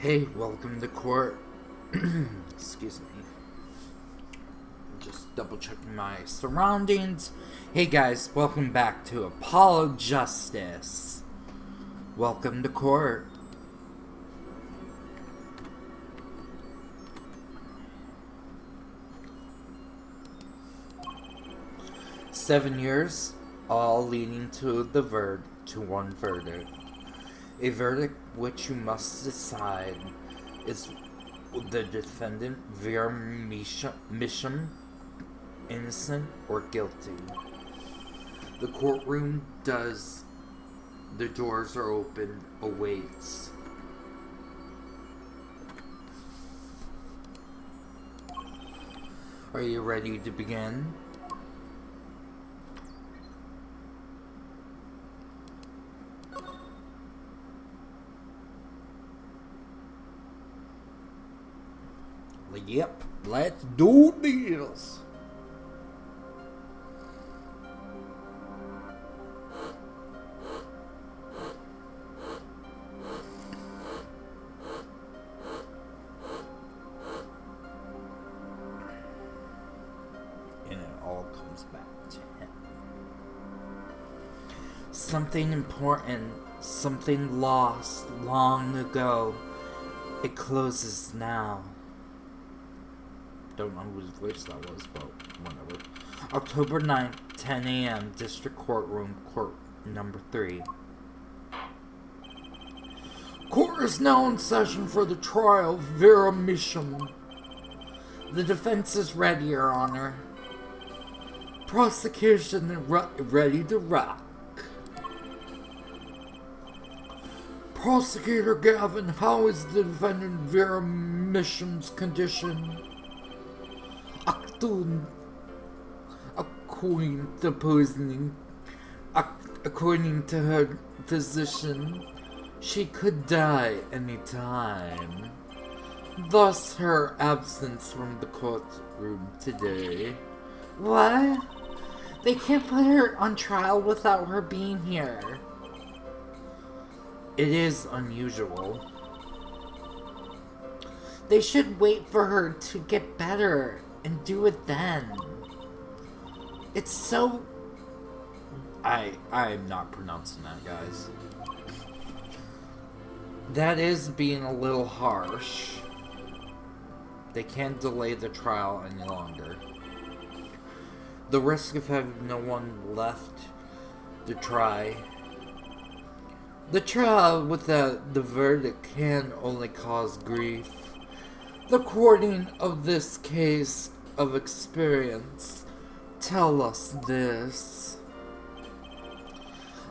Hey, welcome to court. Excuse me. Just double checking my surroundings. Hey guys, welcome back to Apollo Justice. Welcome to court. "7 years, all leading to one verdict. A verdict which you must decide is the defendant Vera Misham innocent or guilty. The courtroom the doors are open, awaits. Are you ready to begin? Yep, let's do this. And it all comes back to him. Something important, something lost long ago. It closes now. Don't know whose voice that was, but whatever. October 9th, 10 a.m., District Courtroom, Court Number 3. Court is now in session for the trial of Vera Misham. The defense is ready, Your Honor. Prosecution is ready to rock. Prosecutor Gavin, how is the defendant Vera Misham's condition? According to her physician, she could die any time. Thus her absence from the courtroom today. What? They can't put her on trial without her being here. It is unusual. They should wait for her to get better and do it then. It's so... I'm not pronouncing that, guys. That is being a little harsh. They can't delay the trial any longer. The risk of having no one left to try. The trial without the verdict can only cause grief. The courting of this case of experience tell us this.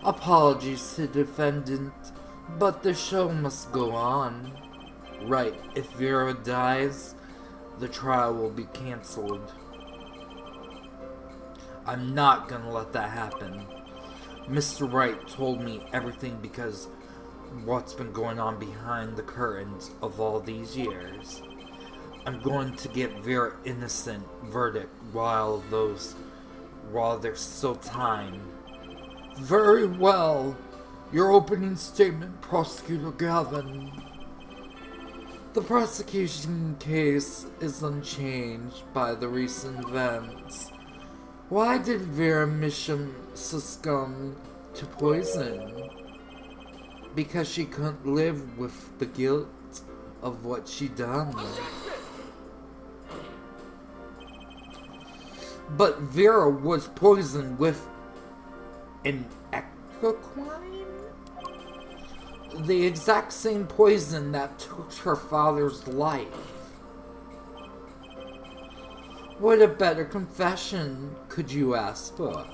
Apologies to defendant, but the show must go on. Right, if Vera dies, the trial will be cancelled. I'm not gonna let that happen. Mr. Wright told me everything because what's been going on behind the curtains of all these years. I'm going to get Vera innocent verdict while there's still time. Very well. Your opening statement, Prosecutor Gavin. The prosecution case is unchanged by the recent events. Why did Vera Misham succumb to poison? Because she couldn't live with the guilt of what she done. But Vera was poisoned with an equine? The exact same poison that took her father's life. What a better confession could you ask for?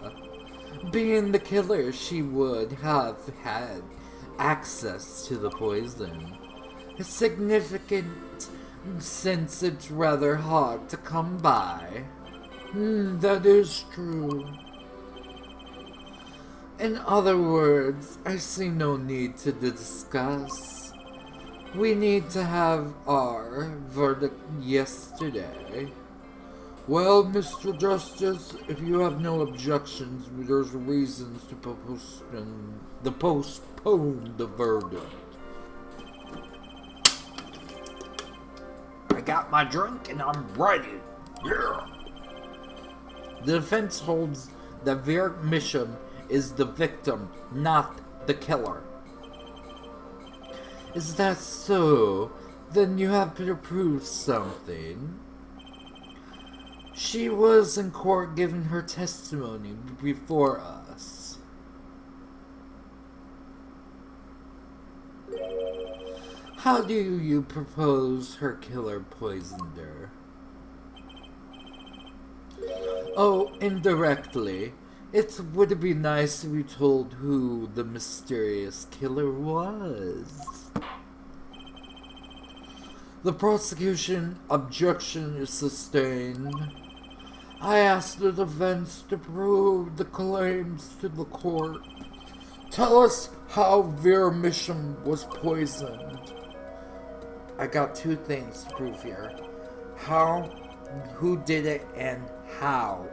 Being the killer, she would have had access to the poison. It's significant since it's rather hard to come by. That is true. In other words, I see no need to discuss. We need to have our verdict yesterday. Well, Mr. Justice, if you have no objections, there's reasons to postpone the verdict. my drink and I'm ready. Yeah. The defense holds that Vera Misham is the victim, not the killer. Is that so? Then you have to prove something. She was in court giving her testimony before us. How do you propose her killer poisoned her? Oh, indirectly. It would be nice to be told who the mysterious killer was. The prosecution objection is sustained. I asked the defense to prove the claims to the court. Tell us how Vera Misham was poisoned. I got two things to prove here. How, who did it, and how.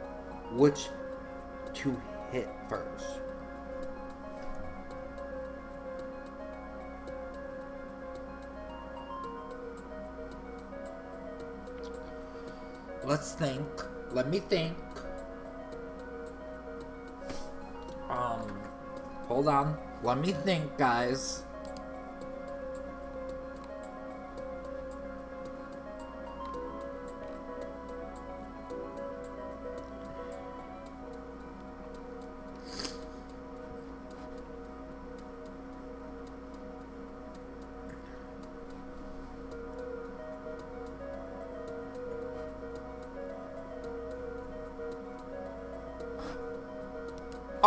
Which to hit first. Let's think. Let me think. Hold on. Let me think, guys.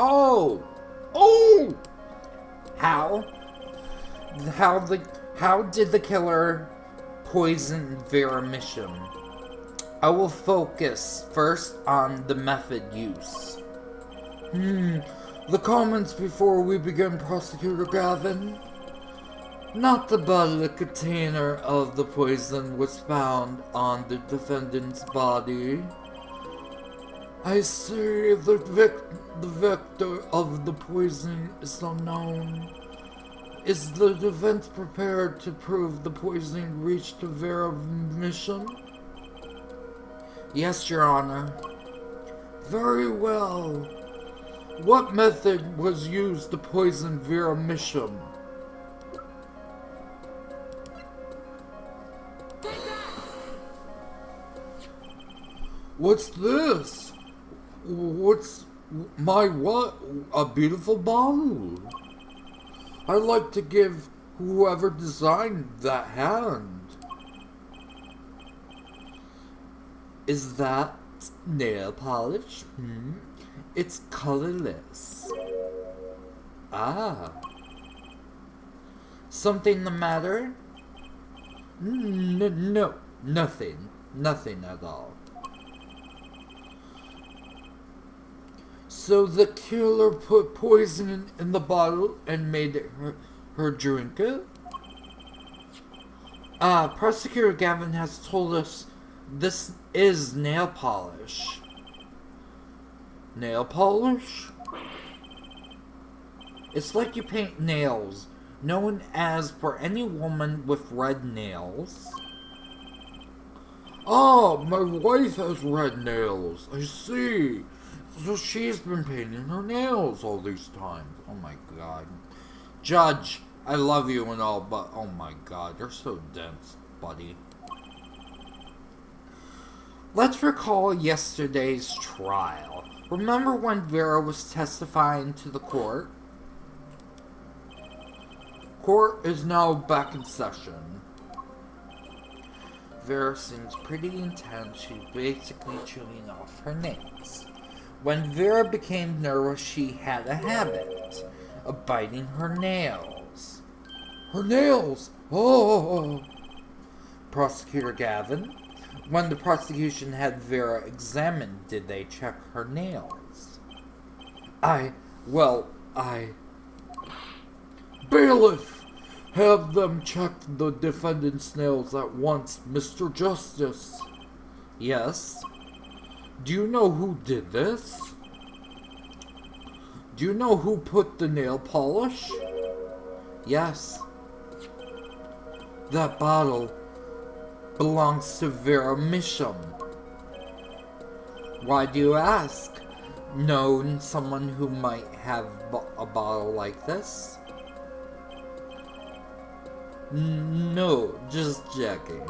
Oh! How did the killer poison Vera Misham? I will focus first on the method use. The comments before we begin, Prosecutor Gavin. Not the bottle container of the poison was found on the defendant's body. I say the vector of the poison is unknown. Is the defense prepared to prove the poison reached Vera Misham? Yes, Your Honor. Very well. What method was used to poison Vera Misham? What's this? What's my what? A beautiful bottle. I'd like to give whoever designed that hand. Is that nail polish? It's colorless. Ah. Something the matter? No, nothing. Nothing at all. So the killer put poison in the bottle and made her drink it? Prosecutor Gavin has told us this is nail polish. Nail polish? It's like you paint nails, known as for any woman with red nails. Oh, my wife has red nails. I see. So she's been painting her nails all these times. Oh my god. Judge, I love you and all, but oh my god, you're so dense, buddy. Let's recall yesterday's trial. Remember when Vera was testifying to the court? Court is now back in session. Vera seems pretty intense. She's basically chewing off her nails. When Vera became nervous, she had a habit of biting her nails. Her nails! Oh! Prosecutor Gavin, when the prosecution had Vera examined, did they check her nails? Bailiff! Have them check the defendant's nails at once, Mr. Justice. Yes? Do you know who did this? Do you know who put the nail polish? Yes. That bottle. belongs to Vera Misham. Why do you ask? Known someone who might have a bottle like this? No, just checking.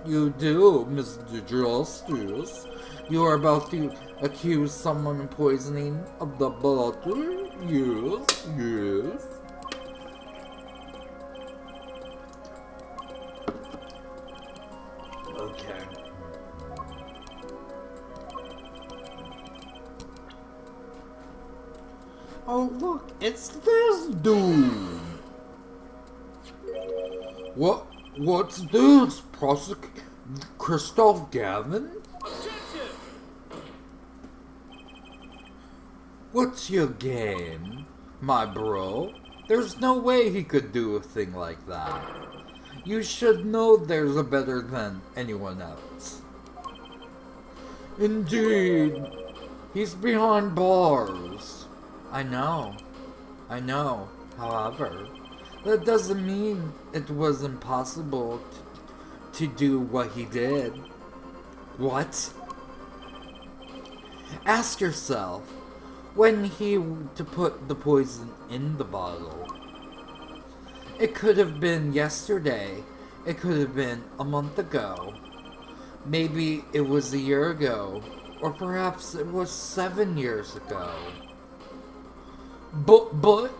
You do, Mr. Justice. You are about to accuse someone of poisoning of the bottle? Yes, yes. Okay. Oh look, it's this dude! What's this? Christoph Gavin? What's your game, my bro? There's no way he could do a thing like that. You should know there's a better than anyone else. Indeed, he's behind bars. I know. However, that doesn't mean it was impossible to do what he did. What? Ask yourself, when he to put the poison in the bottle. It could have been yesterday. It could have been a month ago. Maybe it was a year ago. Or perhaps it was 7 years ago. But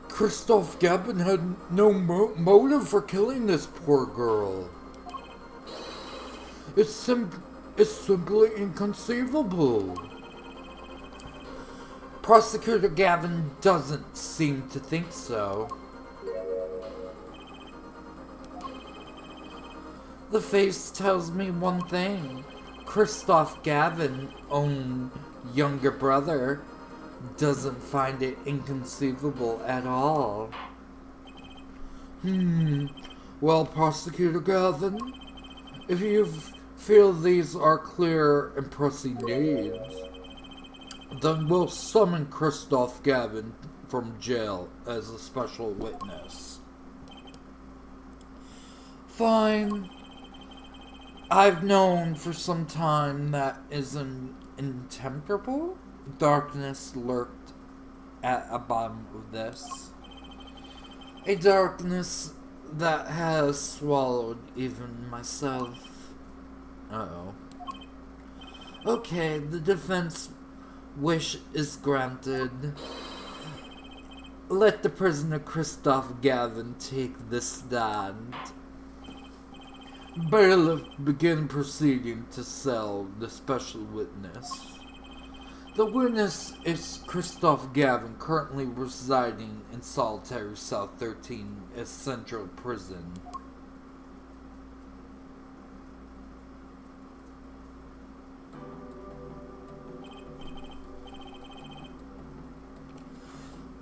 Christoph Gavin had no motive for killing this poor girl. It's simply inconceivable. Prosecutor Gavin doesn't seem to think so. The face tells me one thing. Christoph Gavin's own younger brother doesn't find it inconceivable at all. Well, Prosecutor Gavin, if you feel these are clear and pressing needs, then we'll summon Christoph Gavin from jail as a special witness. Fine. I've known for some time that is an intemperable darkness lurked at the bottom of this. A darkness that has swallowed even myself. Uh-oh. Okay, the defense wish is granted. Let the prisoner Christoph Gavin take the stand. Bailiff begin proceeding to cell the special witness. The witness is Christoph Gavin, currently residing in solitary cell 13 at Central Prison.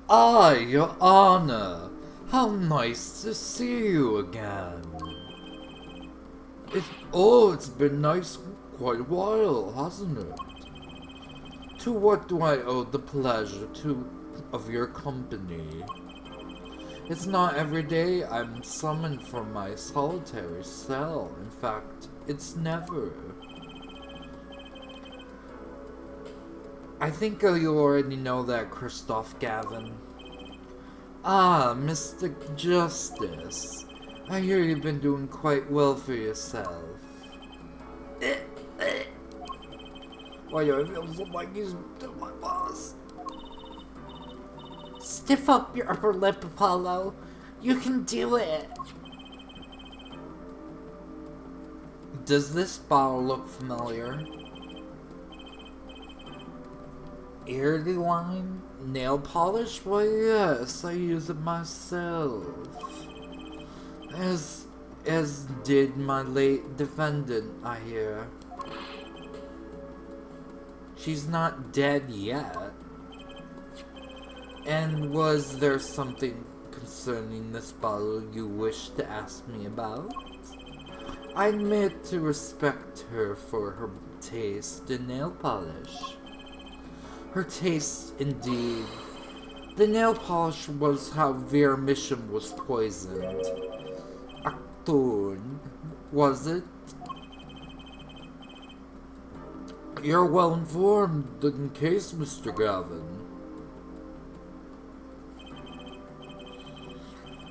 Ah, Your Honor, how nice to see you again. It's been nice quite a while, hasn't it? To what do I owe the pleasure of your company? It's not every day I'm summoned from my solitary cell. In fact, it's never. I think you already know that, Christoph Gavin. Ah, Mr. Justice. I hear you've been doing quite well for yourself. Why do I feel like he's my boss? Stiff up your upper lip, Apollo. You can do it. Does this bottle look familiar? Iridine? Nail polish? Why yes, I use it myself. As did my late defendant, I hear. She's not dead yet. And was there something concerning this bottle you wish to ask me about? I admit to respect her for her taste in nail polish. Her taste, indeed, The nail polish was how Vera Misham was poisoned. Acton, was it? You're well informed in case, Mr. Gavin.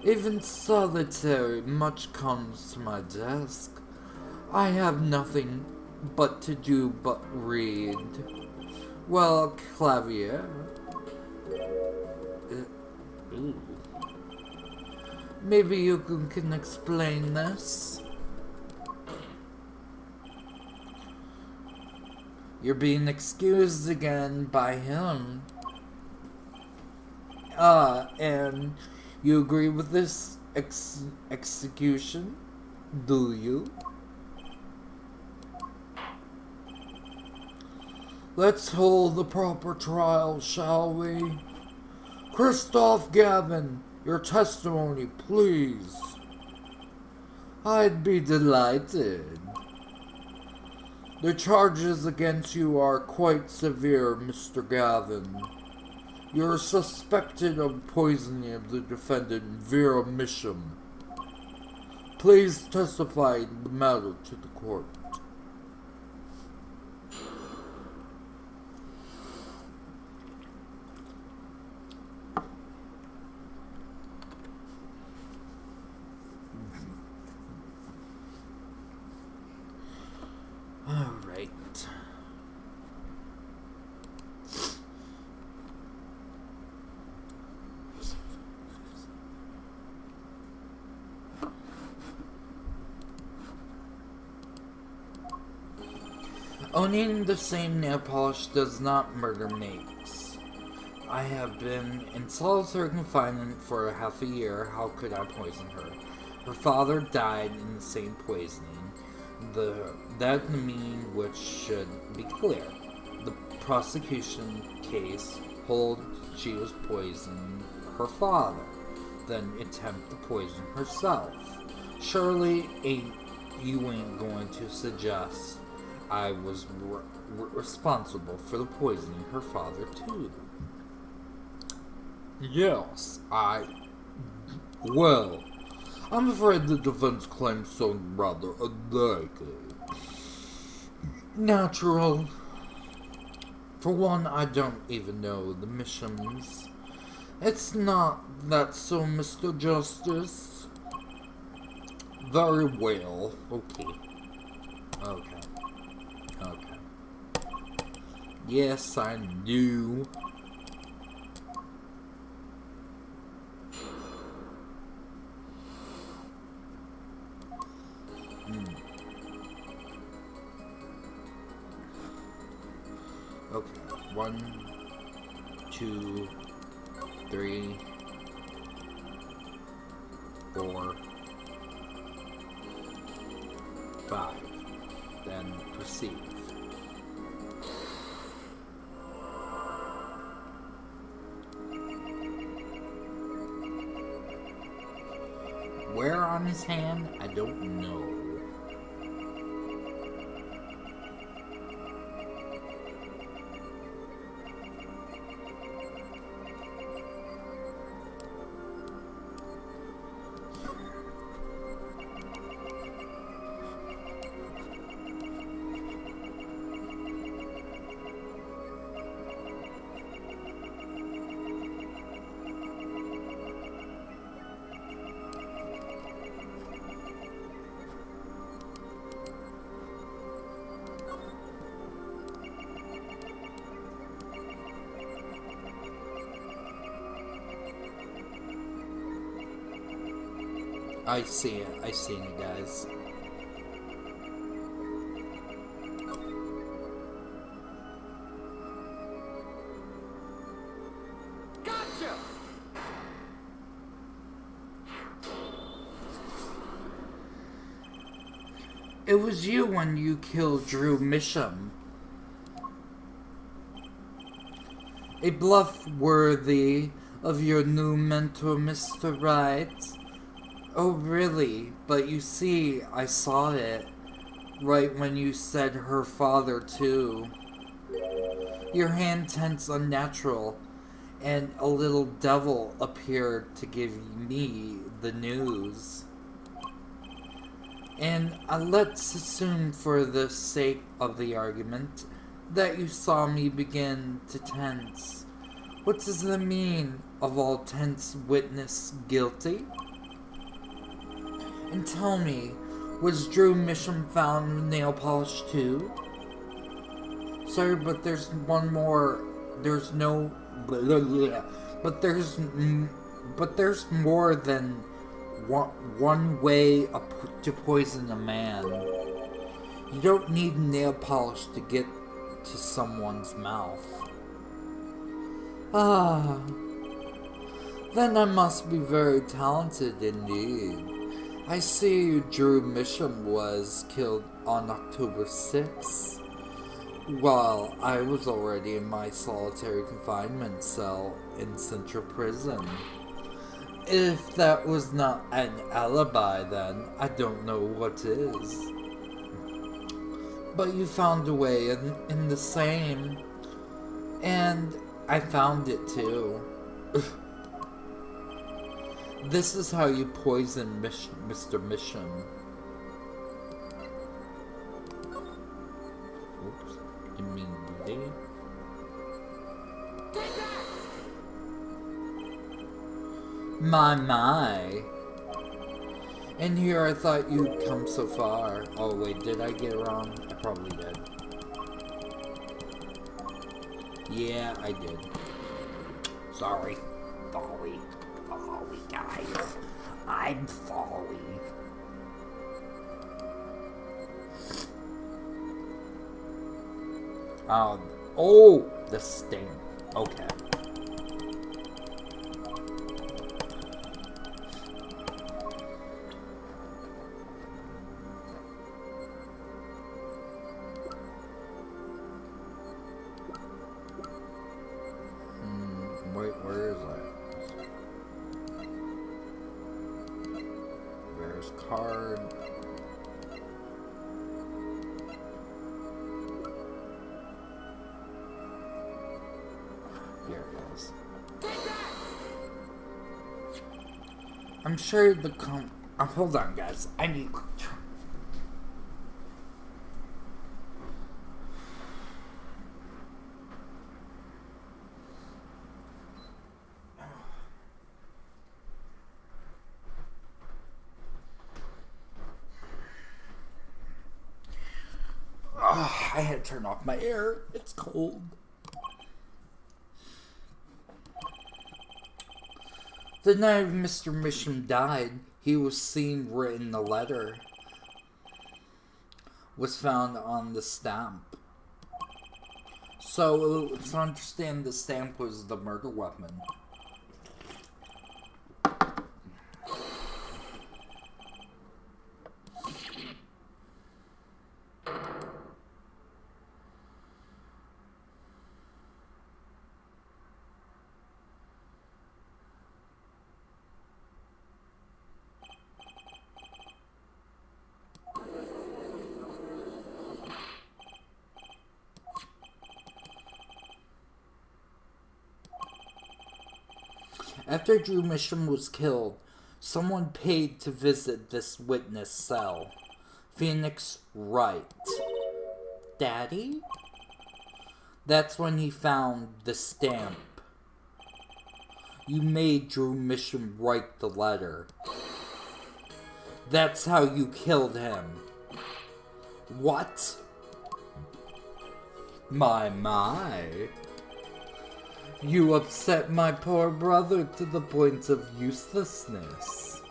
Even solitary, much comes to my desk. I have nothing but to do but read. Well, Clavier. Maybe you can explain this? You're being excused again by him. And you agree with this execution? Do you? Let's hold the proper trial, shall we? Christoph Gavin, your testimony, please. I'd be delighted. The charges against you are quite severe, Mr. Gavin. You're suspected of poisoning the defendant, Vera Misham. Please testify the matter to the court. Alright. Owning the same nail polish does not murder makes. I have been in solitary confinement for a half a year. How could I poison her? Her father died in the same poisoning. That means which should be clear. The prosecution case holds she was poisoning her father, then attempt to poison herself. Surely you ain't going to suggest I was responsible for the poisoning her father too. Yes, well, I'm afraid the defense claims sound rather unlikely. Natural. For one, I don't even know the Mishams. It's not that so, Mr. Justice. Very well. Okay. Yes, I knew. Okay, 1, 2, 3, 4, 5. Then proceed. Where on his hand? I don't know. I see it. I seen it, guys. Gotcha! It was you when you killed Drew Misham. A bluff worthy of your new mentor, Mr. Wright. Oh, really? But you see, I saw it. Right when you said her father, too. Your hand tense unnatural. and a little devil appeared to give me the news. And let's assume, for the sake of the argument, that you saw me begin to tense. What does that mean? Of all tense witness guilty? And tell me, was Drew Misham found nail polish too? Sorry, but there's one more. There's no. Blah, blah, but there's more than one way to poison a man. You don't need nail polish to get to someone's mouth. Ah, then I must be very talented indeed. I see Drew Misham was killed on October 6th, while I was already in my solitary confinement cell in Central Prison. If that was not an alibi, then I don't know what is. But you found a way in the same, and I found it too. This is how you poison Mr. Misham. Oops, you mean booty? My. And here I thought you'd come so far. Oh wait, did I get it wrong? I probably did. Yeah, I did. Sorry. Folly, guys. I'm folly. Oh, the sting. Okay. Wait, where is that? There's card. Here it is. I'm sure the hold on, guys. I need. I had to turn off my air. It's cold. The night Mr. Misham died, he was seen written a letter. Was found on the stamp. So, to understand, the stamp was the murder weapon. After Drew Misham was killed, someone paid to visit this witness cell. Phoenix Wright. Daddy? That's when he found the stamp. You made Drew Misham write the letter. That's how you killed him. What? My. You upset my poor brother to the point of uselessness.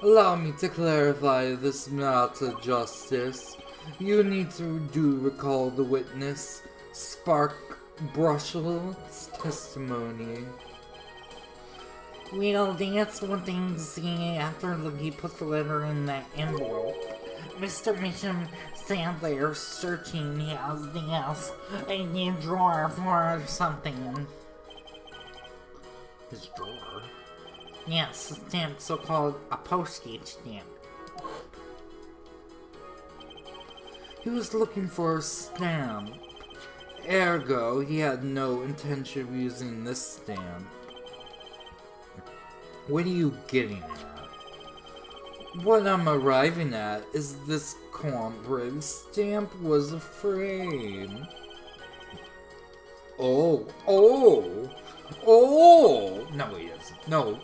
Allow me to clarify this matter, Justice. You need to recall the witness, Spark Brushell's testimony. Well, that's one thing to see after he put the letter in that envelope. Mr. Misham sat there searching his desk in the drawer for something. His drawer? Yes, a stamp, so-called a postage stamp. He was looking for a stamp, Ergo, he had no intention of using this stamp. What are you getting at? What I'm arriving at is this cooperative stamp was a frame. Oh! No, he isn't. No.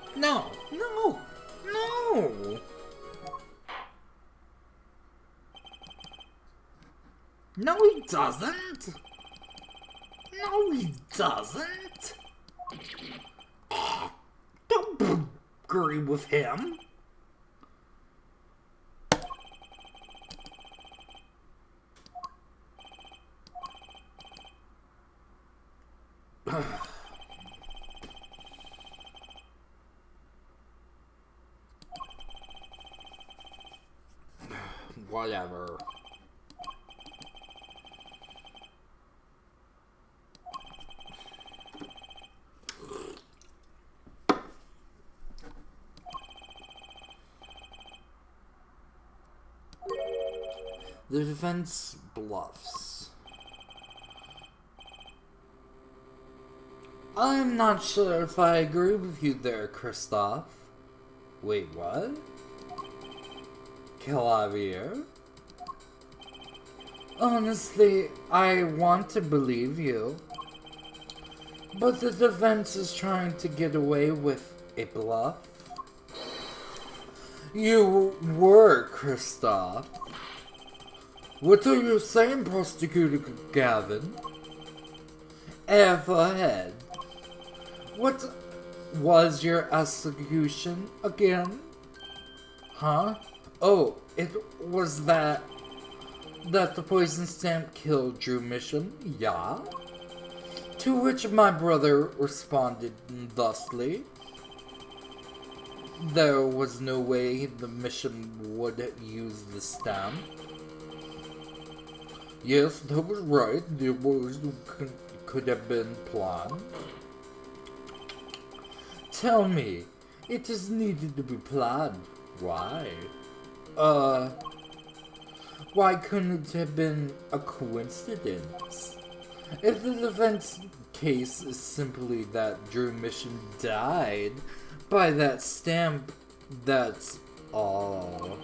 No, he doesn't. No, he doesn't. Don't agree with him. Whatever. The defense bluffs. I'm not sure if I agree with you there, Kristoff. Wait, what? Clavier? Honestly, I want to believe you. But the defense is trying to get away with a bluff. You were, Kristoff. What are you saying, Prosecutor Gavin? Ahead. What was your execution again? Huh? Oh, it was that the poison stamp killed Drew Mission? Yeah? To which my brother responded thusly. There was no way the mission would use the stamp. Yes, that was right. The words could have been planned. Tell me, it is needed to be planned. Why? Why couldn't it have been a coincidence? If the defense case is simply that Drew Mission died by that stamp, that's all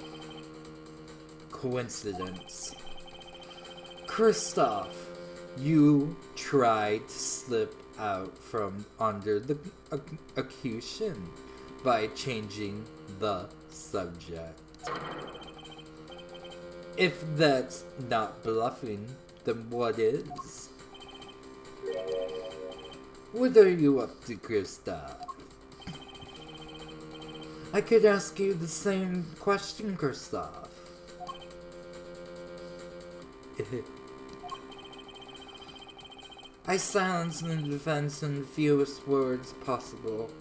coincidence. Kristoff, you tried to slip out from under the accusation by changing the subject. If that's not bluffing, then what is? What are you up to, Kristoff? I could ask you the same question, Kristoff. I silence the defense in the fewest words possible.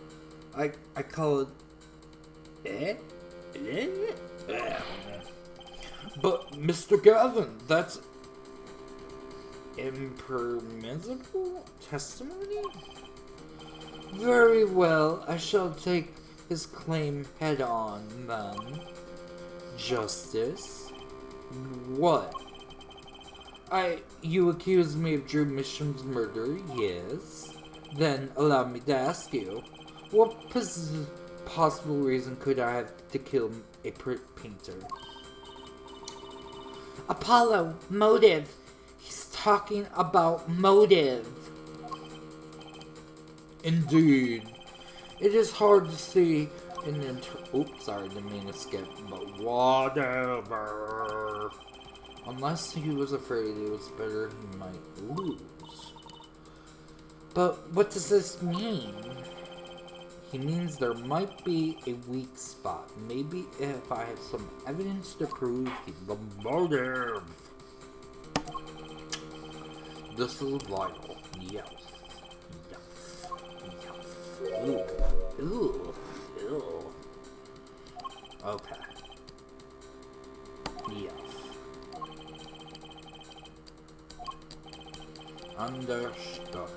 I call it... But, Mr. Gavin, that's impermissible testimony? Very well, I shall take his claim head on, then. Justice? What? You accuse me of Drew Mission's murder, yes. Then allow me to ask you, what possible reason could I have to kill a painter? Apollo, motive. He's talking about motive. Indeed. It is hard to see in oops, sorry, didn't mean to skip, but whatever. Unless he was afraid it was better he might lose. But what does this mean? He means there might be a weak spot. Maybe if I have some evidence to prove he's the motive. This is vital. Yes. Ooh. Okay. Yes. Understood.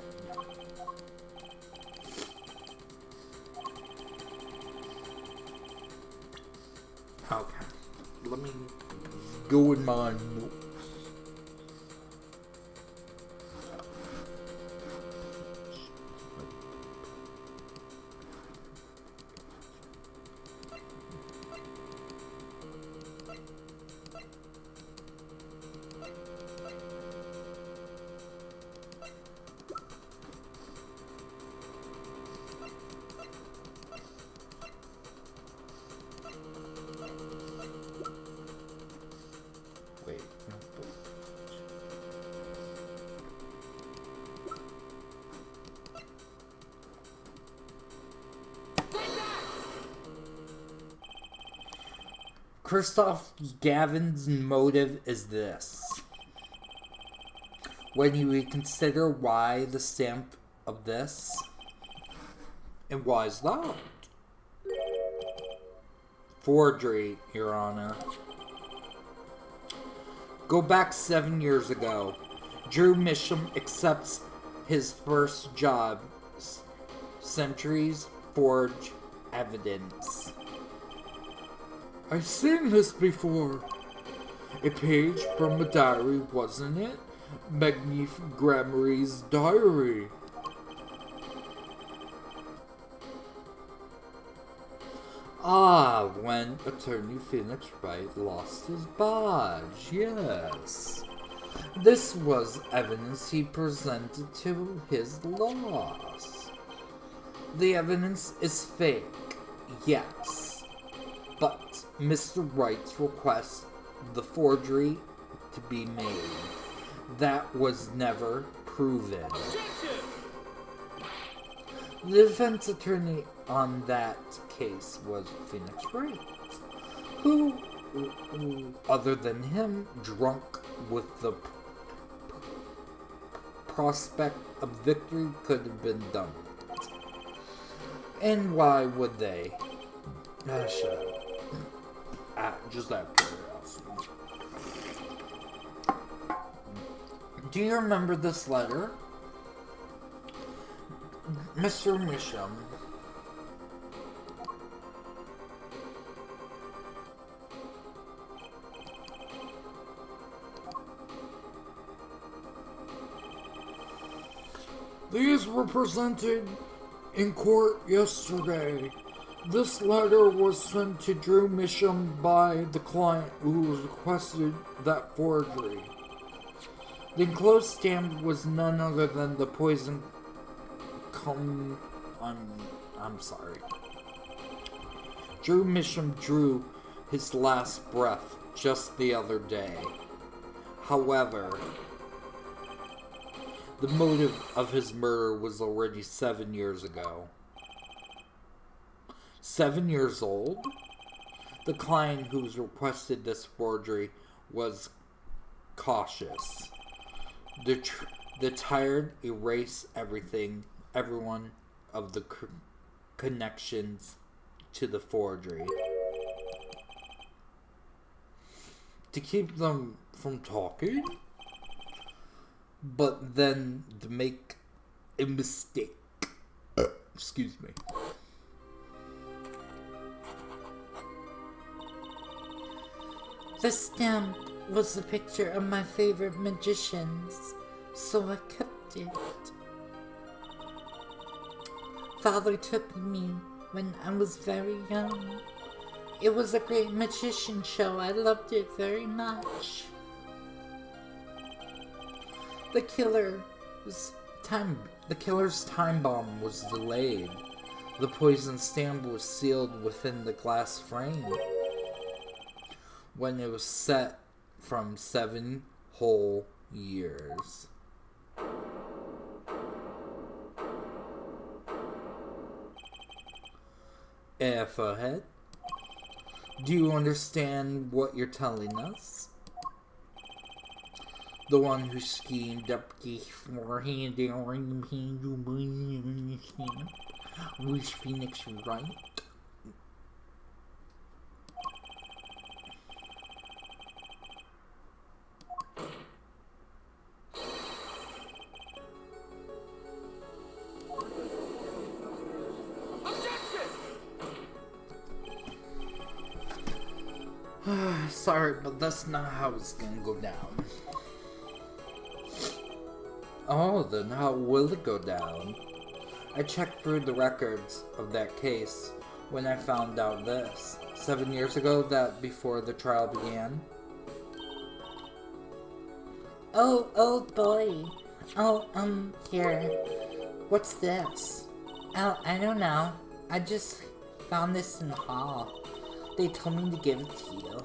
Okay. Let me go in my notes. Christoph Gavin's motive is this. When you reconsider why the stamp of this, and why is that? Forgery, Your Honor. Go back 7 years ago. Drew Misham accepts his first job. Centuries forge evidence. I've seen this before. A page from a diary, wasn't it? Magnifique Gramarie's diary. Ah, when Attorney Phoenix Wright lost his badge, yes. This was evidence he presented to his loss. The evidence is fake, yes. But Mr. Wright's request the forgery to be made. That was never proven. The defense attorney on that case was Phoenix Wright, who, other than him, drunk with the prospect of victory, could have been done. And why would they? Shut up. Just out of curiosity. Do you remember this letter? Mr. Misham. These were presented in court yesterday. This letter was sent to Drew Misham by the client who requested that forgery. The enclosed stamp was none other than the poison I'm sorry. Drew Misham drew his last breath just the other day. However, the motive of his murder was already 7 years ago. 7 years old? The client who requested this forgery was cautious. The tired erase everyone of the connections to the forgery. To keep them from talking? But then to make a mistake. Excuse me. The stamp was a picture of my favorite magicians, so I kept it. Father took me when I was very young. It was a great magician show. I loved it very much. The killer's time bomb was delayed. The poison stamp was sealed within the glass frame when it was set from 7 whole years. Ahead. Do you understand what you're telling us? The one who schemed up this beforehand was Phoenix Wright? Sorry, but that's not how it's gonna go down. Oh, then how will it go down? I checked through the records of that case when I found out this. 7 years ago, that before the trial began. Oh boy. Here. What's this? Oh, I don't know. I just found this in the hall. They told me to give it to you.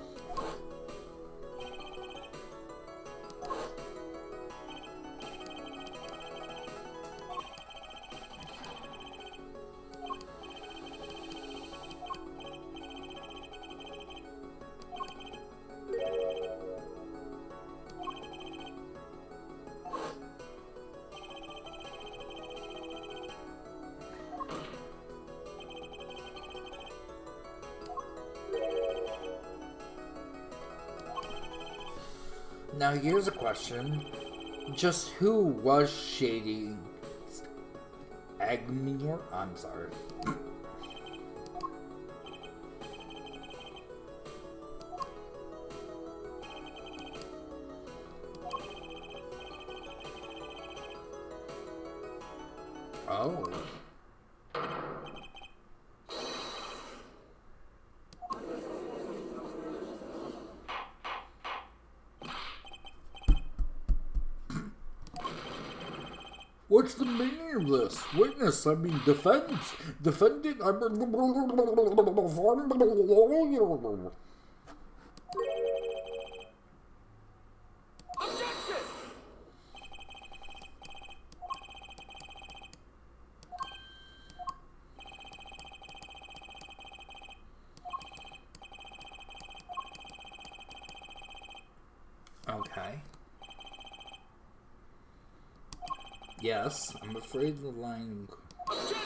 Now here's a question. Just who was shading Agmir? I'm sorry. Oh. What's the meaning of this? Witness, I mean defense. Defendant, Objection! Okay. Yes, I'm afraid the line... Objection!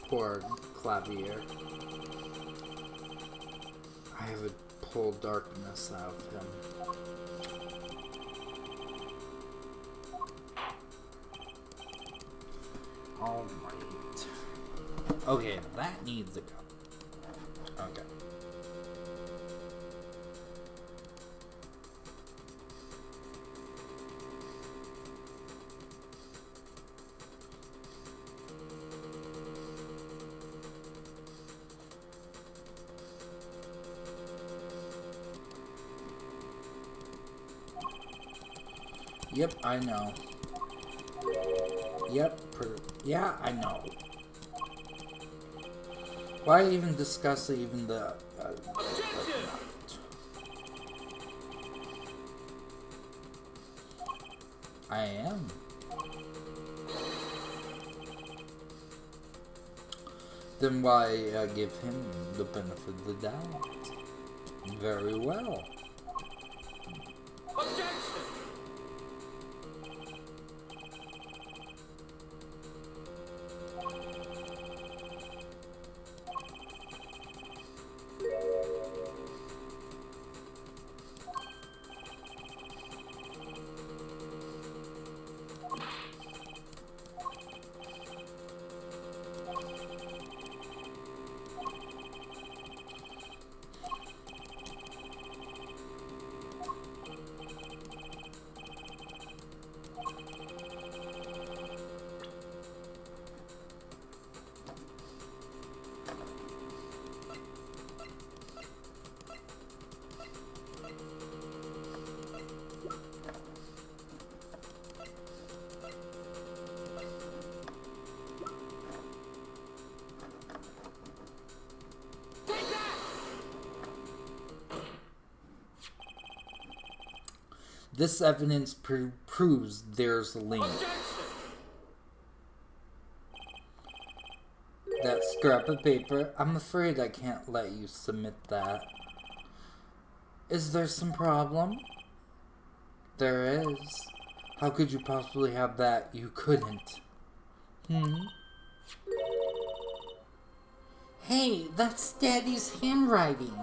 Poor Clavier. I have pulled darkness out of him. Alright. Okay, that needs to go. Okay. Yep, I know. Yep, yeah, I know. Why even discuss even the... I am. Then why give him the benefit of the doubt? Very well. This evidence proves there's a link. That scrap of paper, I'm afraid I can't let you submit that. Is there some problem? There is. How could you possibly have that? You couldn't. Hey, that's Daddy's handwriting.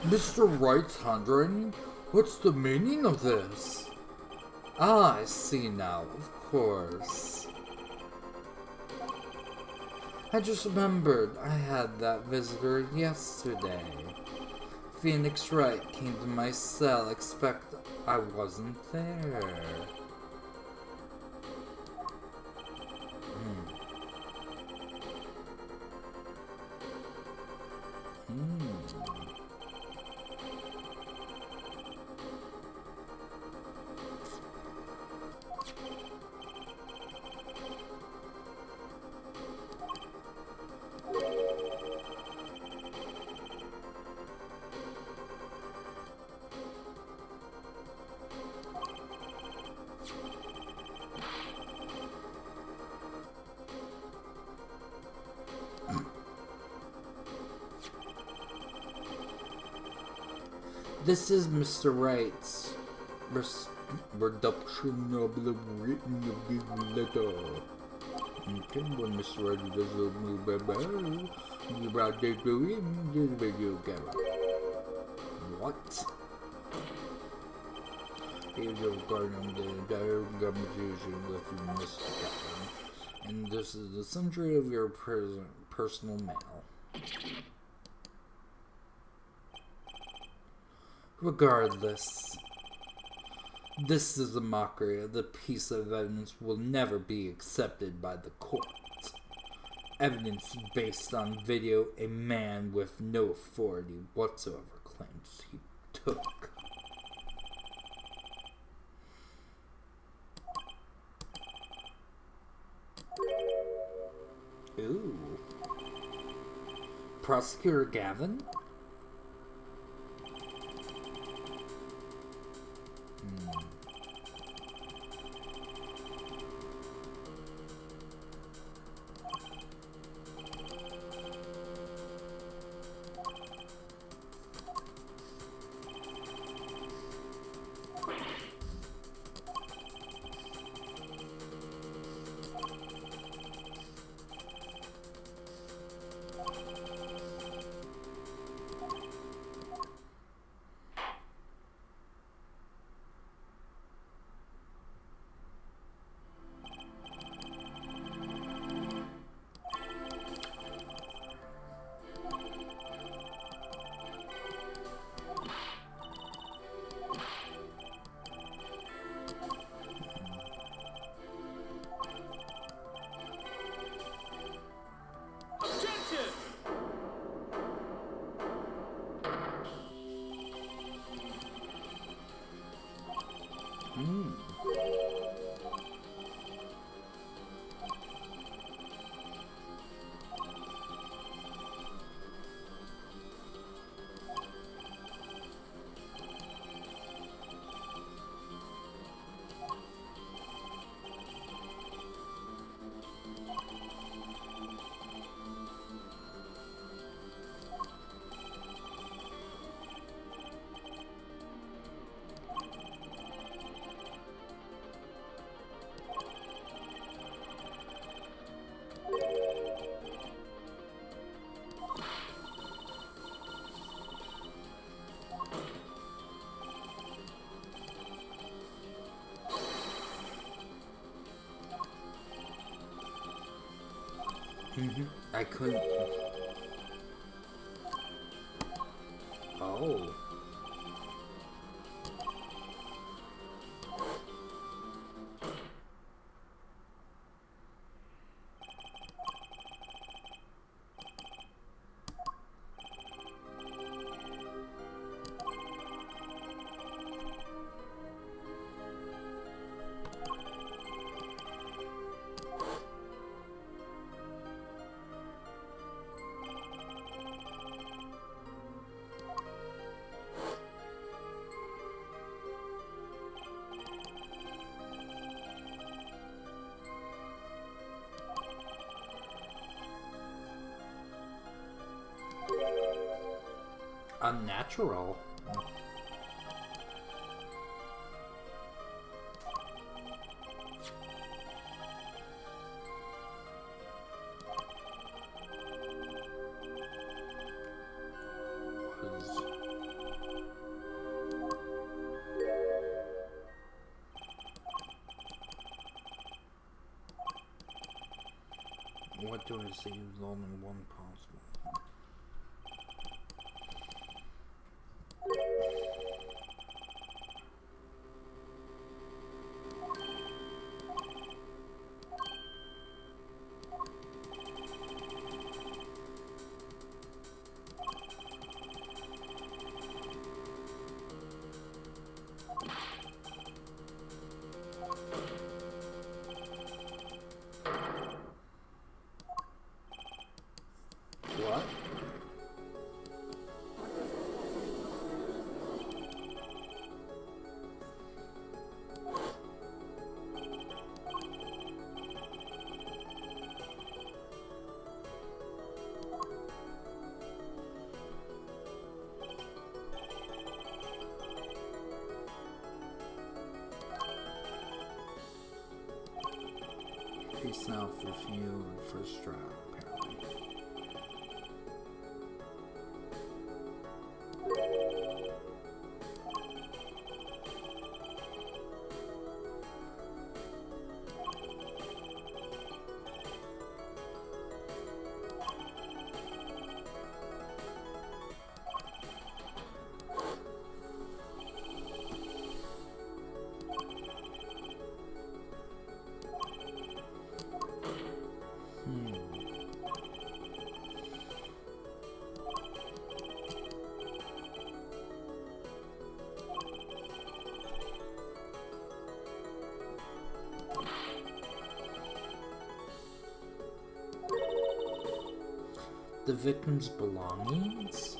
Mr. Wright's handwriting? What's the meaning of this? Ah, I see now, of course. I just remembered I had that visitor yesterday. Phoenix Wright came to my cell, expect I wasn't there. This is Mr. Wright's reduction of the written of this letter. Okay, when Mr. Wright visited me, we brought this video camera. What? Here's regarding the entire conversation with you, Mr. Captain. And this is the summary of your personal mail. Regardless, this is a mockery. The piece of evidence will never be accepted by the court. Evidence based on video a man with no authority whatsoever claims he took. Ooh. Prosecutor Gavin? I couldn't. Oh. Unnatural. What do I see is only one possible? What? Peace out with you first try, apparently. The victim's belongings?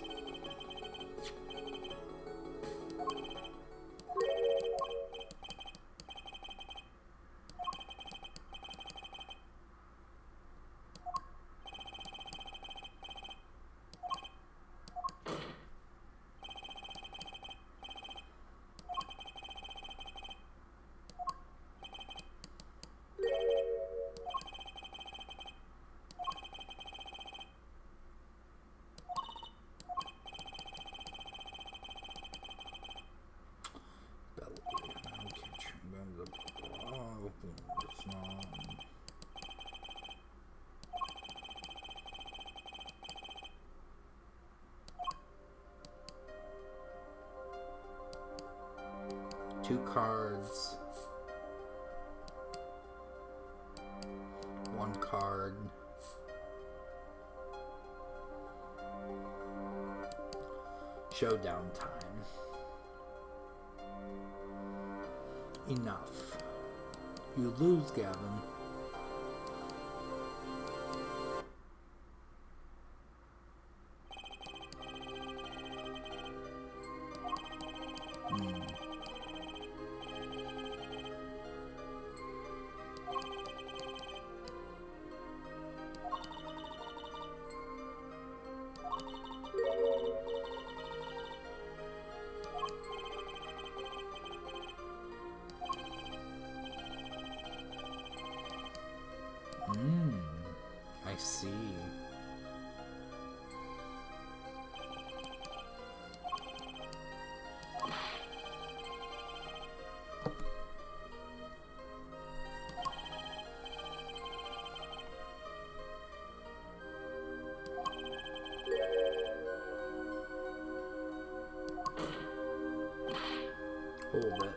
Two cards. One card. Showdown time. Enough. You lose, Gavin. I see. Hold it.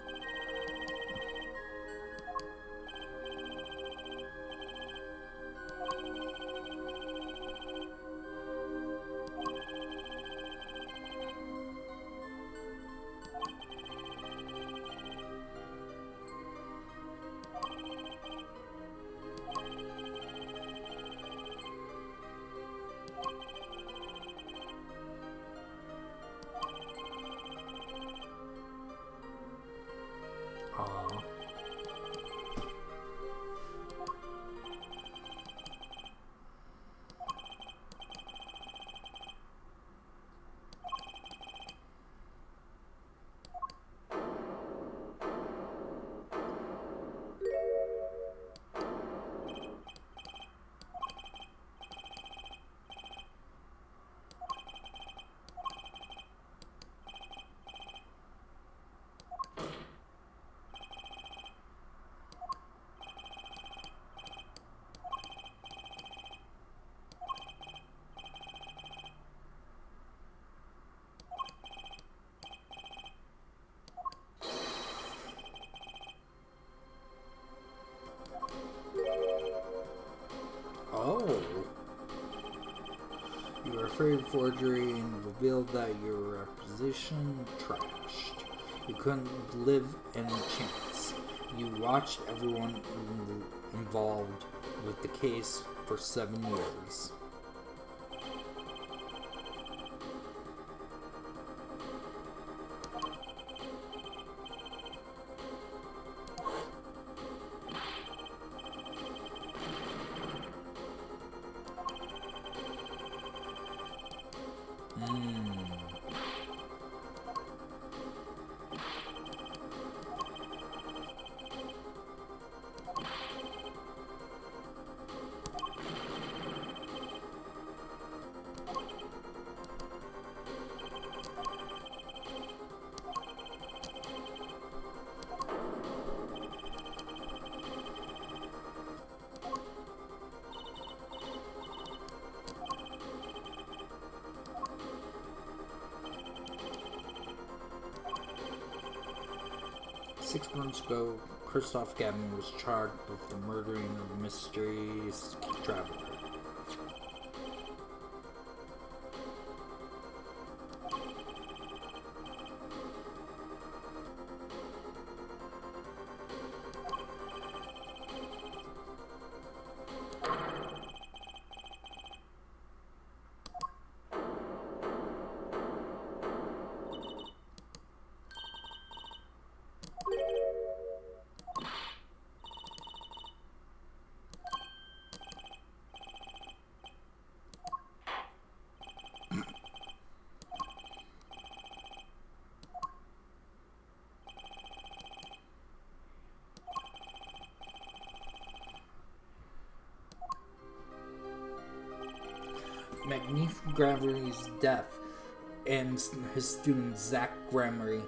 Oh. You were afraid of forgery and revealed that your reputation trashed. You couldn't live in chance. You watched everyone involved with the case for 7 years. 6 months ago, Christoph Gavin was charged with the murdering of a mysterious traveler. Magnific Grammari's death and his student Zach Grammary,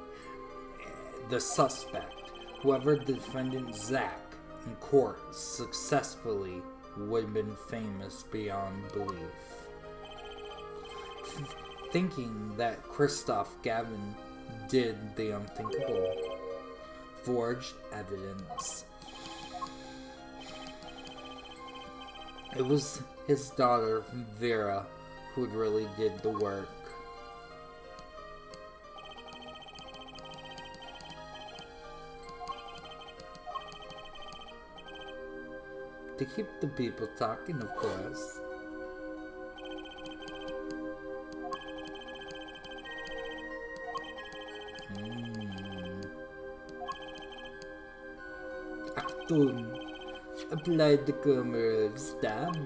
the suspect. Whoever the defendant Zach in court successfully would have been famous beyond belief. Thinking that Christoph Gavin did the unthinkable. Forged evidence. It was his daughter, Vera, who really did the work. To keep the people talking, of course. Achtung! Applied the camera stamp.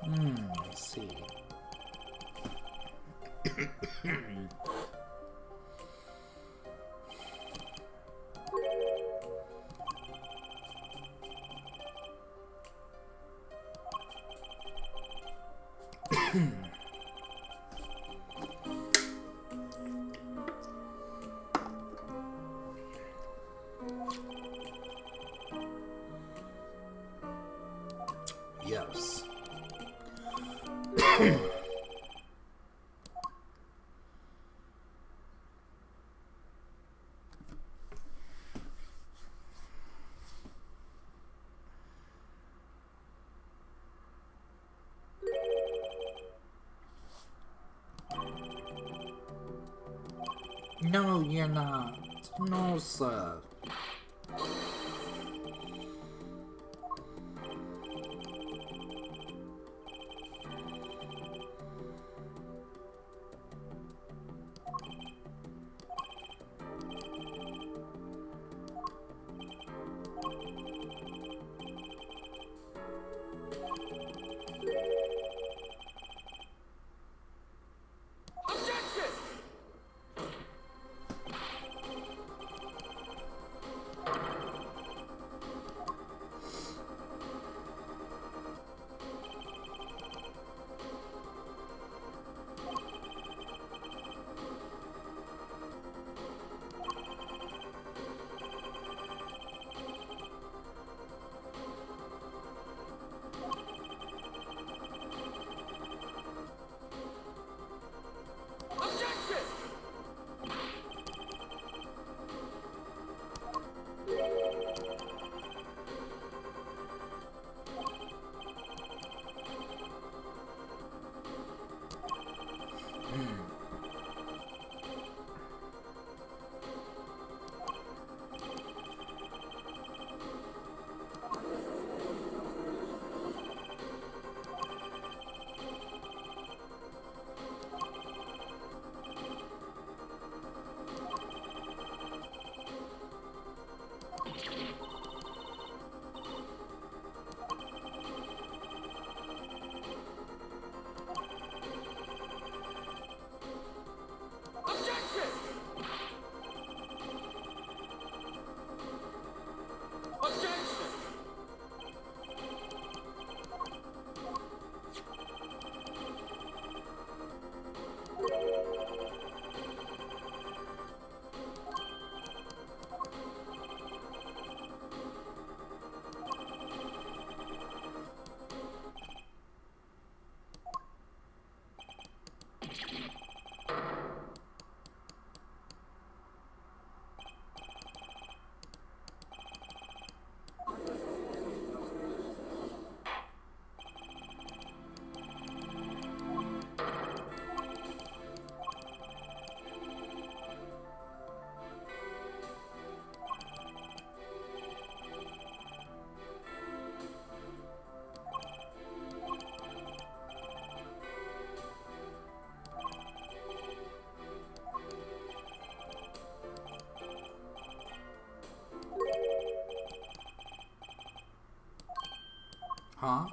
I see. Yes. No, you're not. No, sir. Huh?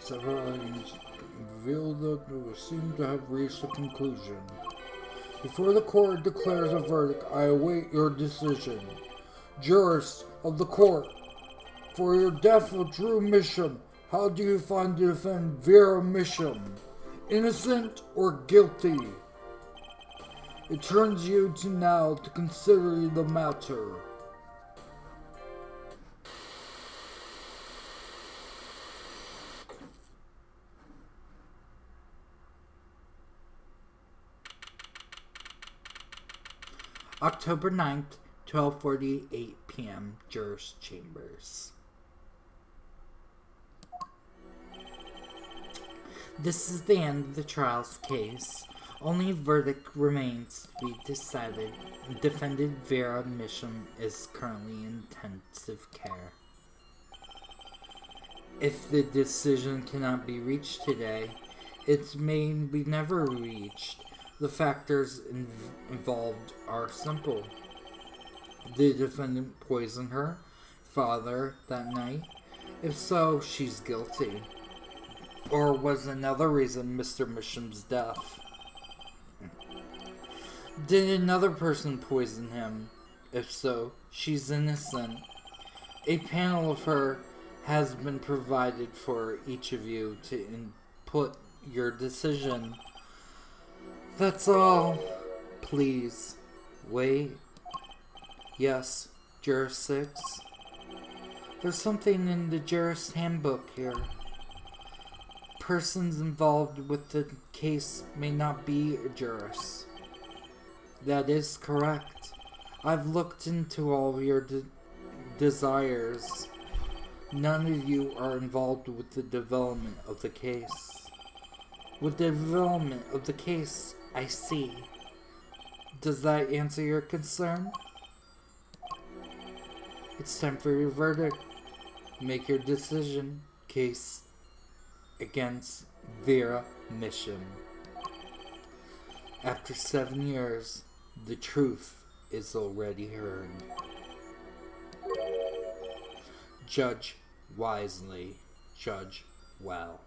Several items reveal that we seem to have reached a conclusion. Before the court declares a verdict, I await your decision. Jurors of the court, for your death of Drew Misham, how do you find the defendant Vera Misham? Innocent or guilty? It turns you to now to consider the matter. October 9th, 12:48 p.m., Jurors' Chambers. This is the end of the trial's case. Only verdict remains to be decided. Defendant Vera Misham is currently in intensive care. If the decision cannot be reached today, it may be never reached. The factors involved are simple. Did the defendant poison her father that night? If so, she's guilty. Or was another reason Mr. Misham's death? Did another person poison him? If so, she's innocent. A panel of her has been provided for each of you to input your decision. That's all. Please, wait. Yes, Juror 6. There's something in the Jurist Handbook here. Persons involved with the case may not be a jurist. That is correct. I've looked into all of your desires. None of you are involved with the development of the case. With the development of the case, I see. Does that answer your concern? It's time for your verdict. Make your decision. Case against Vera Mission. After 7 years, the truth is already heard. Judge wisely, judge well.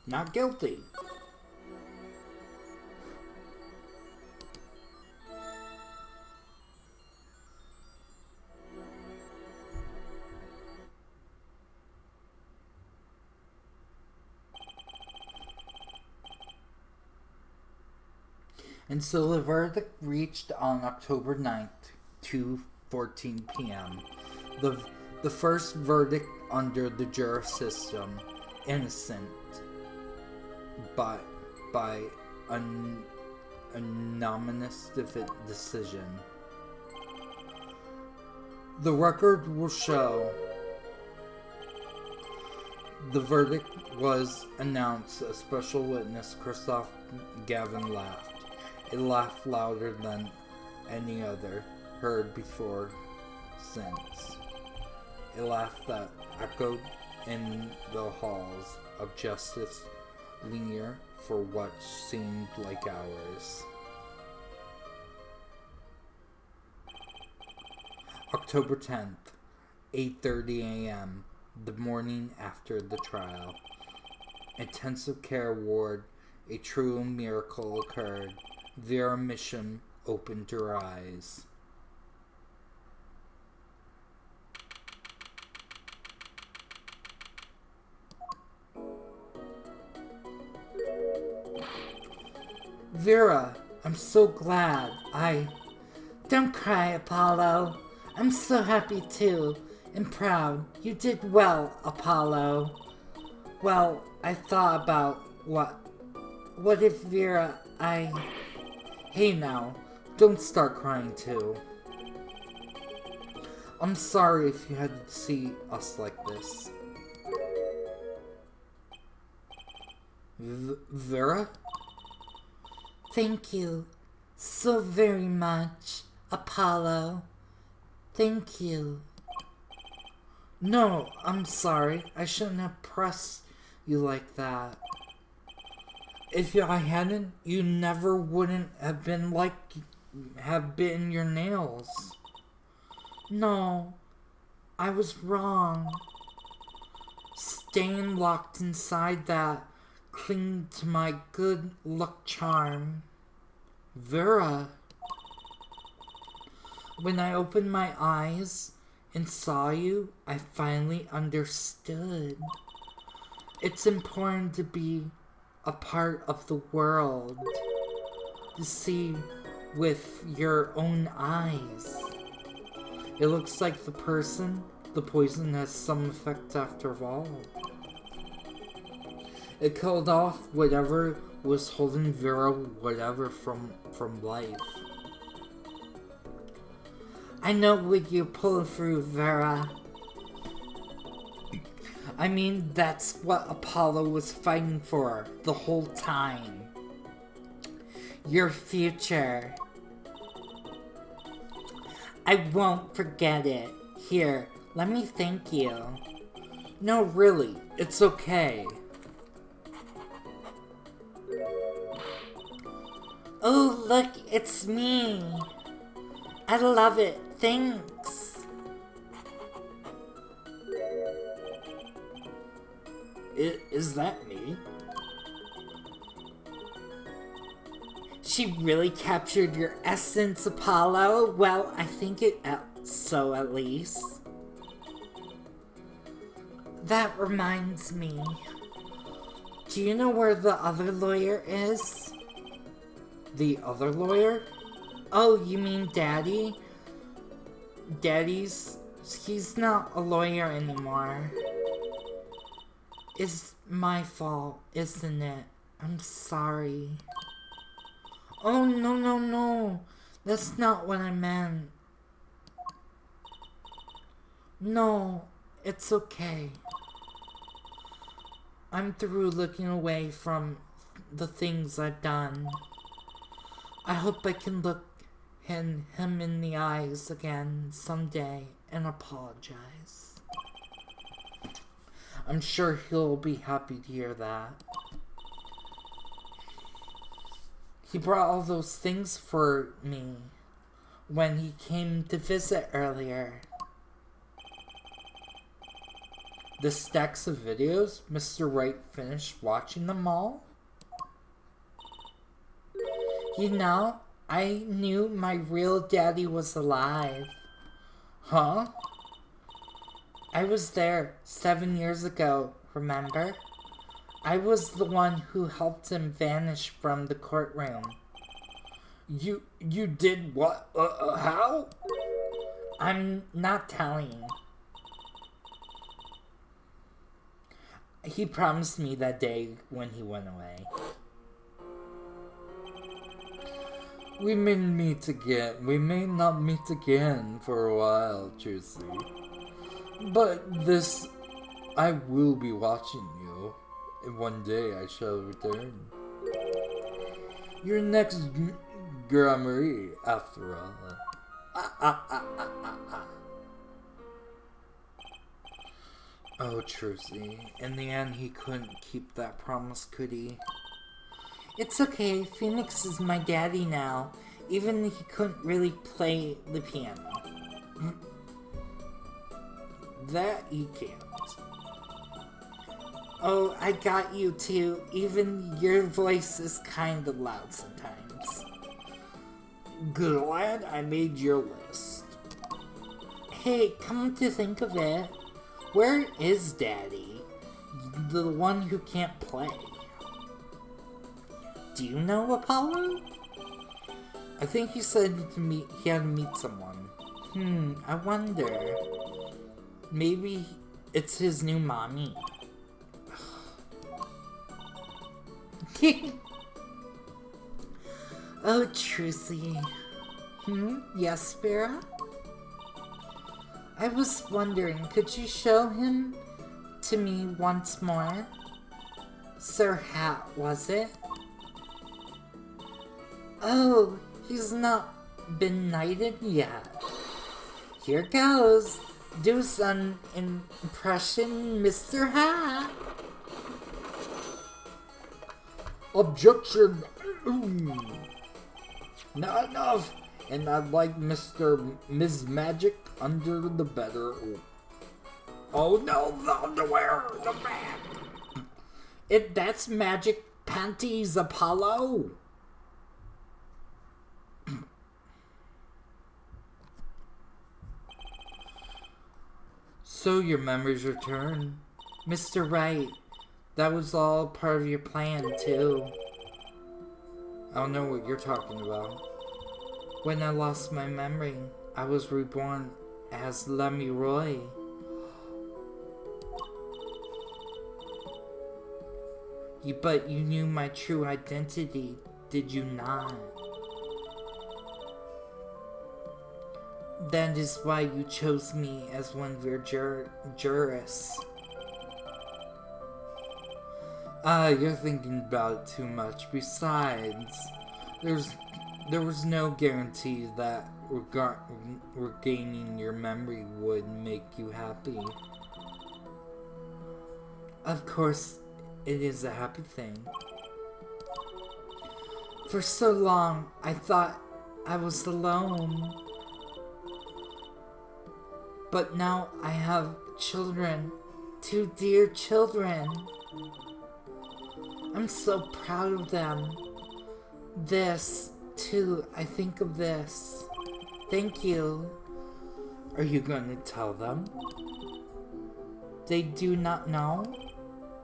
Not guilty. And so the verdict reached on October 9th, 2:14 p.m. The first verdict under the juror system, innocent, but by anonymous decision. The record will show the verdict was announced. A special witness, Christoph Gavin, laughed. It laughed louder than any other heard before since. A laugh that echoed in the halls of justice, linear for what seemed like hours. October 10th, 8:30 a.m., the morning after the trial. Intensive care ward, a true miracle occurred. Vera Mission opened her eyes. Vera, I'm so glad. Don't cry, Apollo. I'm so happy too, and proud. You did well, Apollo. Well, I thought about what if Vera, Hey now, don't start crying too. I'm sorry if you had to see us like this. Vera? Thank you so very much, Apollo. Thank you. No, I'm sorry. I shouldn't have pressed you like that. If I hadn't, you never wouldn't have bitten your nails. No, I was wrong. Staying locked inside that clinging to my good luck charm. Vera. When I opened my eyes and saw you, I finally understood. It's important to be a part of the world, to see with your own eyes. It looks like the poison has some effect after all. It killed off whatever was holding Vera from life. I know what you're pulling through, Vera. I mean, that's what Apollo was fighting for the whole time. Your future. I won't forget it. Here, let me thank you. No, really, it's okay. Oh, look, it's me. I love it. Thanks. Is that me? She really captured your essence, Apollo. Well, I think so at least. That reminds me. Do you know where the other lawyer is? The other lawyer? Oh, you mean Daddy? He's not a lawyer anymore. It's my fault, isn't it? I'm sorry. Oh, no. That's not what I meant. No, it's okay. I'm through looking away from the things I've done. I hope I can look him in the eyes again someday and apologize. I'm sure he'll be happy to hear that. He brought all those things for me when he came to visit earlier. The stacks of videos, Mr. Wright finished watching them all? You know, I knew my real daddy was alive. Huh? I was there 7 years ago, remember? I was the one who helped him vanish from the courtroom. You did what? How? I'm not telling. He promised me that day when he went away. We may meet again. We may not meet again for a while, Tracy. But I will be watching you. And one day I shall return. Your next Grammary, after all. Oh, Tracy. In the end, he couldn't keep that promise, could he? It's okay. Phoenix is my daddy now. Even he couldn't really play the piano. That he can't. Oh, I got you too. Even your voice is kinda loud sometimes. Glad I made your list. Hey, come to think of it, where is Daddy? The one who can't play. Do you know, Apollo? I think he said he had to meet someone. I wonder. Maybe it's his new mommy. Oh, Trucy. Yes, Spira? I was wondering, could you show him to me once more? Sir Hat, was it? Oh, he's not been knighted yet. Here goes. Do some impression, Mr. Hat. Objection! Not enough! And I'd like Ms. Magic under the better. Oh no, the underwear! The bag! That's magic panties, Apollo! So your memories return. Mr. Wright. That was all part of your plan, too. I don't know what you're talking about. When I lost my memory, I was reborn as Lemuroy. But you knew my true identity, did you not? That is why you chose me as one of your jurists. You're thinking about it too much. Besides, there was no guarantee that regaining your memory would make you happy. Of course, it is a happy thing. For so long, I thought I was alone. But now I have children. 2 dear children. I'm so proud of them. This, too, I think of this. Thank you. Are you going to tell them? They do not know?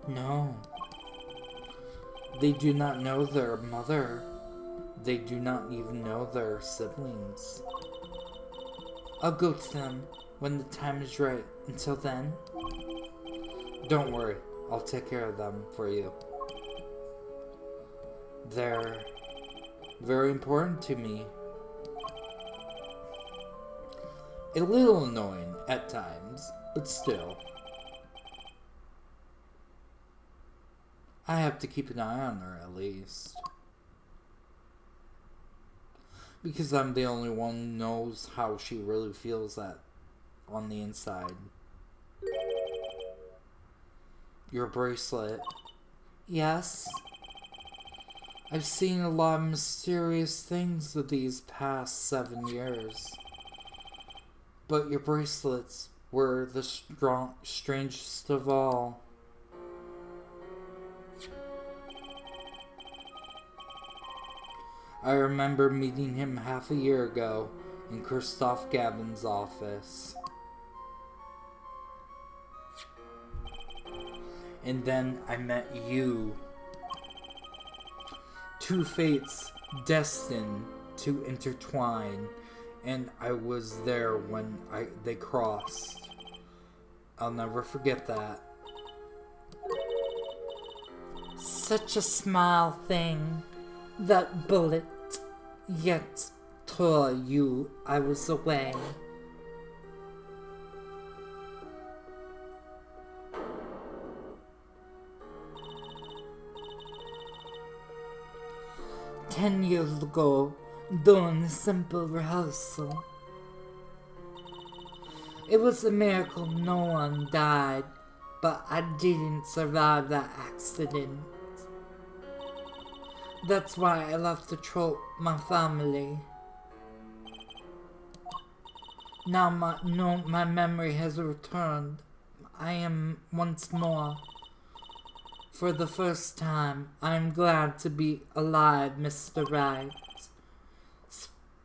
No. They do not know their mother. They do not even know their siblings. I'll go to them when the time is right. Until then, don't worry. I'll take care of them for you. They're very important to me. A little annoying at times, but still. I have to keep an eye on her at least. Because I'm the only one who knows how she really feels on the inside. Your bracelet. Yes. I've seen a lot of mysterious things with these past 7 years. But your bracelets were the strangest of all. I remember meeting him half a year ago in Christoph Gavin's office. And then I met you. 2 fates destined to intertwine, and I was there when they crossed. I'll never forget that. Such a small thing. That bullet yet tore you. I was away. "10 years ago, during a simple rehearsal. It was a miracle no one died, but I didn't survive that accident. That's why I left to troll my family. Now my memory has returned. I am once more. For the first time, I am glad to be alive, Mr. Wright."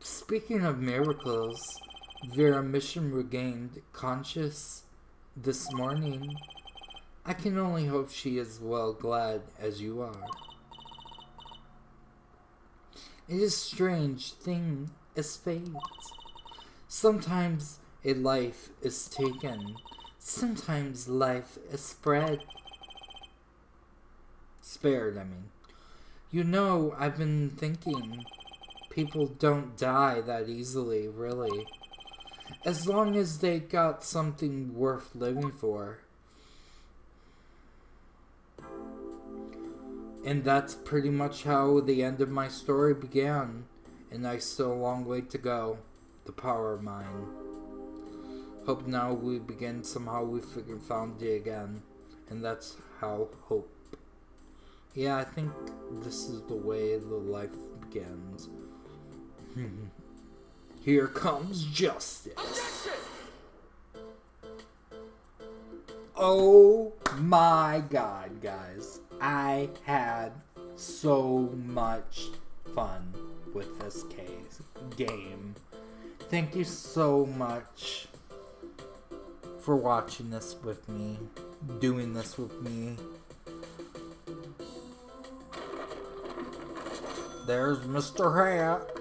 Speaking of miracles, Vera Mission regained conscious this morning. I can only hope she is well glad as you are. It is a strange thing as fate. Sometimes a life is taken. Sometimes life is spared, I mean. You know, I've been thinking, people don't die that easily, really. As long as they got something worth living for. And that's pretty much how the end of my story began. And I still a long way to go. The power of mine. Hope now we begin somehow we found it again. And that's how hope. Yeah, I think this is the way the life begins. Here comes justice. Oh my god, guys. I had so much fun with this game. Thank you so much for watching this with me, doing this with me. There's Mr. Hat.